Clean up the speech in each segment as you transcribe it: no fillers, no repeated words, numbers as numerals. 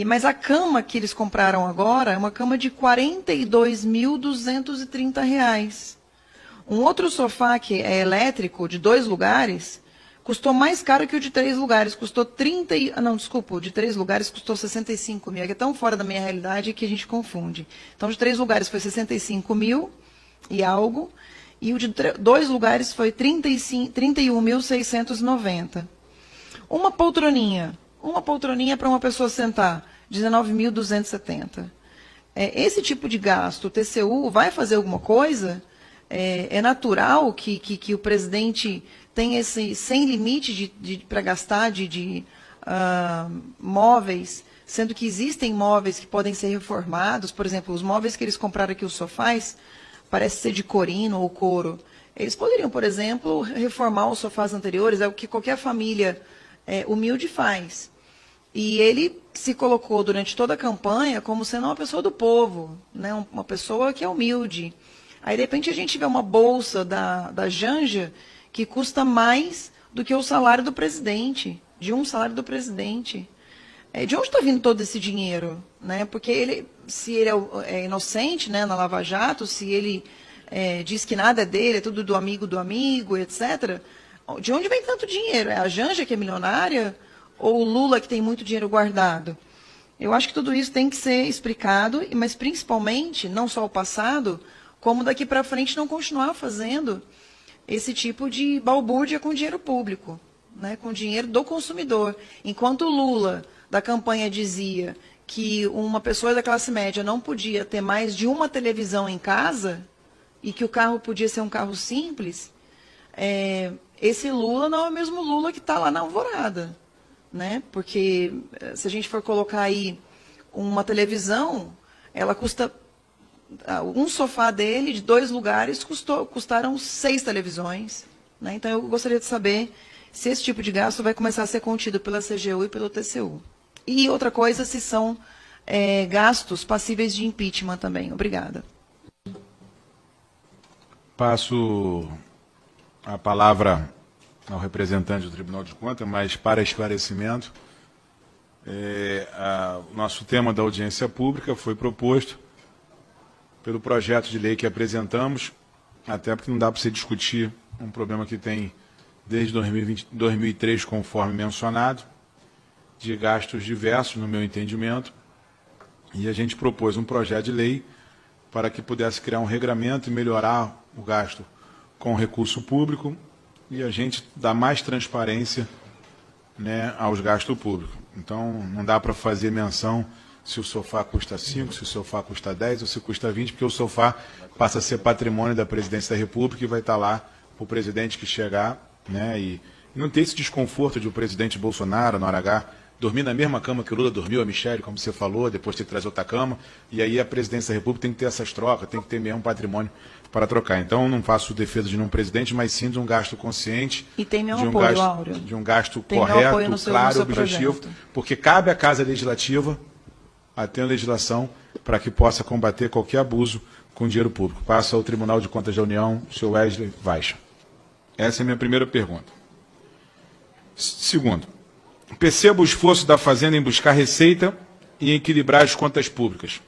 Mas a cama que eles compraram agora é uma cama de R$ 42.230. Um outro sofá que é elétrico, de 2 lugares, custou mais caro que o de 3 lugares. Custou 30 e... Não, desculpa, o de 3 lugares custou 65 mil. É que é tão fora da minha realidade que a gente confunde. Então, o de 3 lugares foi 65 mil e algo. E o de 2 lugares foi 31.690. Uma poltroninha para uma pessoa sentar, 19.270. Esse tipo de gasto, o TCU vai fazer alguma coisa? É natural que o presidente tenha esse sem limite para gastar de móveis, sendo que existem móveis que podem ser reformados. Por exemplo, os móveis que eles compraram aqui, os sofás, parece ser de corino ou couro. Eles poderiam, por exemplo, reformar os sofás anteriores, é o que qualquer família humilde faz. E ele se colocou durante toda a campanha como sendo uma pessoa do povo, né? Uma pessoa que é humilde. Aí, de repente, a gente vê uma bolsa da Janja que custa mais do que o salário do presidente, de um salário do presidente. De onde está vindo todo esse dinheiro? Né? Porque se ele é inocente, né, na Lava Jato, se ele diz que nada é dele, é tudo do amigo, etc., de onde vem tanto dinheiro? É a Janja que é milionária ou o Lula que tem muito dinheiro guardado? Eu acho que tudo isso tem que ser explicado, mas principalmente, não só o passado, como daqui para frente não continuar fazendo esse tipo de balbúrdia com dinheiro público, né, com dinheiro do consumidor. Enquanto o Lula, da campanha, dizia que uma pessoa da classe média não podia ter mais de uma televisão em casa e que o carro podia ser um carro simples, esse Lula não é o mesmo Lula que está lá na Alvorada. Né? Porque se a gente for colocar aí uma televisão, ela custa... Um sofá dele, de 2 lugares, custaram 6 televisões. Né? Então, eu gostaria de saber se esse tipo de gasto vai começar a ser contido pela CGU e pelo TCU. E outra coisa, se são gastos passíveis de impeachment também. Obrigada. Passo a palavra ao representante do Tribunal de Contas, mas para esclarecimento, o nosso tema da audiência pública foi proposto pelo projeto de lei que apresentamos, até porque não dá para você discutir um problema que tem desde 2003, conforme mencionado, de gastos diversos, no meu entendimento, e a gente propôs um projeto de lei para que pudesse criar um regramento e melhorar o gasto com recurso público e a gente dar mais transparência, né, aos gastos públicos. Então, não dá para fazer menção se o sofá custa 5, se o sofá custa 10 ou se custa 20, porque o sofá passa a ser patrimônio da Presidência da República e vai estar lá para o presidente que chegar, né, e não ter esse desconforto de o presidente Bolsonaro, na hora H, dormir na mesma cama que o Lula dormiu, a Michele, como você falou, depois ter que trazer outra cama, e aí a Presidência da República tem que ter essas trocas, tem que ter mesmo patrimônio para trocar. Então, não faço defesa de nenhum presidente, mas sim de um gasto consciente, e tem meu apoio, Áureo. De um gasto correto, claro, objetivo, porque cabe à Casa Legislativa a ter a legislação para que possa combater qualquer abuso com dinheiro público. Passo ao Tribunal de Contas da União, o senhor Wesley Weicha. Essa é a minha primeira pergunta. Segundo, percebo o esforço da Fazenda em buscar receita e equilibrar as contas públicas.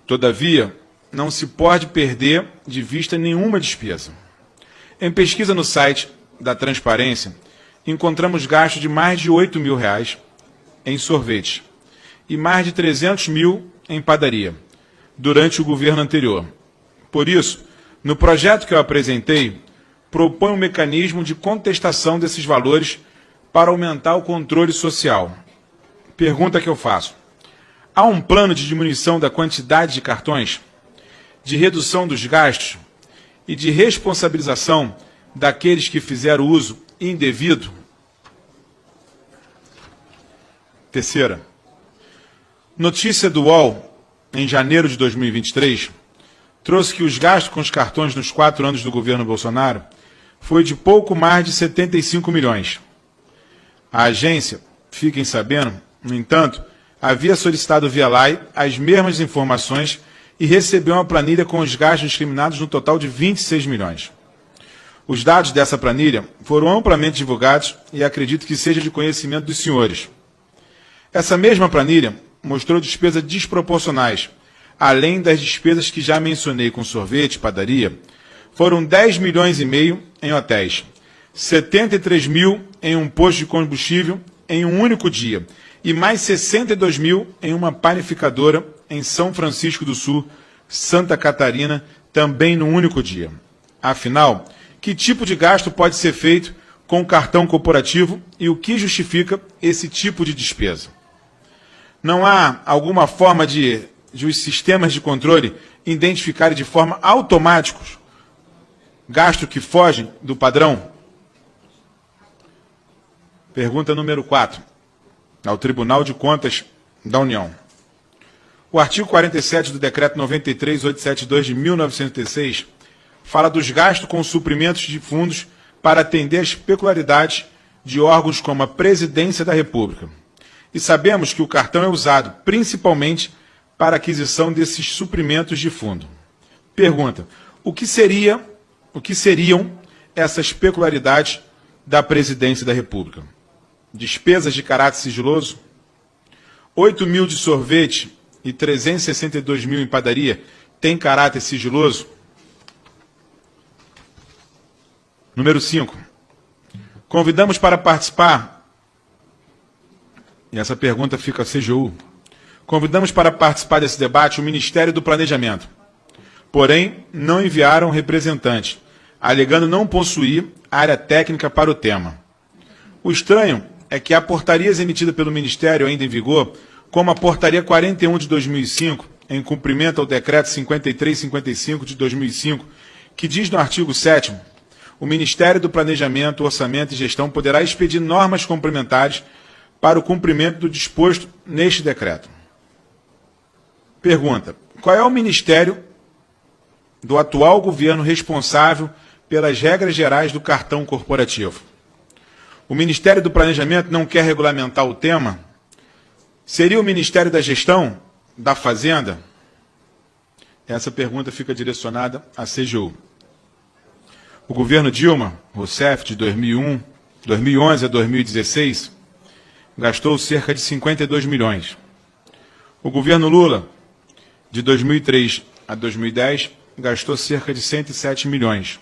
Todavia, não se pode perder de vista nenhuma despesa. Em pesquisa no site da Transparência, encontramos gastos de mais de R$ 8.000 em sorvete e mais de 300 mil em padaria, durante o governo anterior. Por isso, no projeto que eu apresentei, propõe um mecanismo de contestação desses valores para aumentar o controle social. Pergunta que eu faço: há um plano de diminuição da quantidade de cartões, de redução dos gastos e de responsabilização daqueles que fizeram uso indevido? Terceira, notícia do UOL, em janeiro de 2023, trouxe que os gastos com os cartões nos 4 anos do governo Bolsonaro foi de pouco mais de 75 milhões. A agência, fiquem sabendo, no entanto, havia solicitado via LAI as mesmas informações e recebeu uma planilha com os gastos discriminados no total de 26 milhões. Os dados dessa planilha foram amplamente divulgados e acredito que seja de conhecimento dos senhores. Essa mesma planilha mostrou despesas desproporcionais. Além das despesas que já mencionei com sorvete e padaria, foram 10 milhões e meio em hotéis, 73 mil em um posto de combustível em um único dia e mais 62 mil em uma panificadora em São Francisco do Sul, Santa Catarina, também num único dia. Afinal, que tipo de gasto pode ser feito com o cartão corporativo e o que justifica esse tipo de despesa? Não há alguma forma de os sistemas de controle identificarem de forma automática gastos que fogem do padrão? Pergunta número 4, ao Tribunal de Contas da União. O artigo 47 do Decreto 93.872 de 1906 fala dos gastos com suprimentos de fundos para atender às peculiaridades de órgãos como a Presidência da República. E sabemos que o cartão é usado principalmente para a aquisição desses suprimentos de fundo. Pergunta: o que seriam essas peculiaridades da Presidência da República? Despesas de caráter sigiloso? 8 mil de sorvete e 362 mil em padaria tem caráter sigiloso? Número 5. Convidamos para participar, e essa pergunta fica a CGU, convidamos para participar desse debate o Ministério do Planejamento. Porém, não enviaram representante, alegando não possuir área técnica para o tema. O estranho é que há portarias emitidas pelo Ministério ainda em vigor, como a Portaria 41 de 2005, em cumprimento ao Decreto 5355 de 2005, que diz no artigo 7º, o Ministério do Planejamento, Orçamento e Gestão poderá expedir normas complementares para o cumprimento do disposto neste decreto. Pergunta: qual é o Ministério do atual governo responsável pelas regras gerais do cartão corporativo? O Ministério do Planejamento não quer regulamentar o tema? Seria o Ministério da Gestão, da Fazenda? Essa pergunta fica direcionada à CGU. O governo Dilma Rousseff, de 2011 a 2016, gastou cerca de 52 milhões. O governo Lula, de 2003 a 2010, gastou cerca de 107 milhões.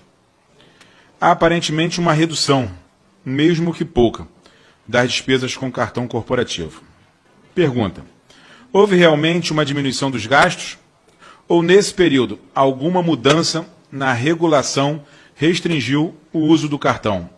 Há aparentemente uma redução, mesmo que pouca, das despesas com cartão corporativo. Pergunta: houve realmente uma diminuição dos gastos? Ou, nesse período, alguma mudança na regulação restringiu o uso do cartão?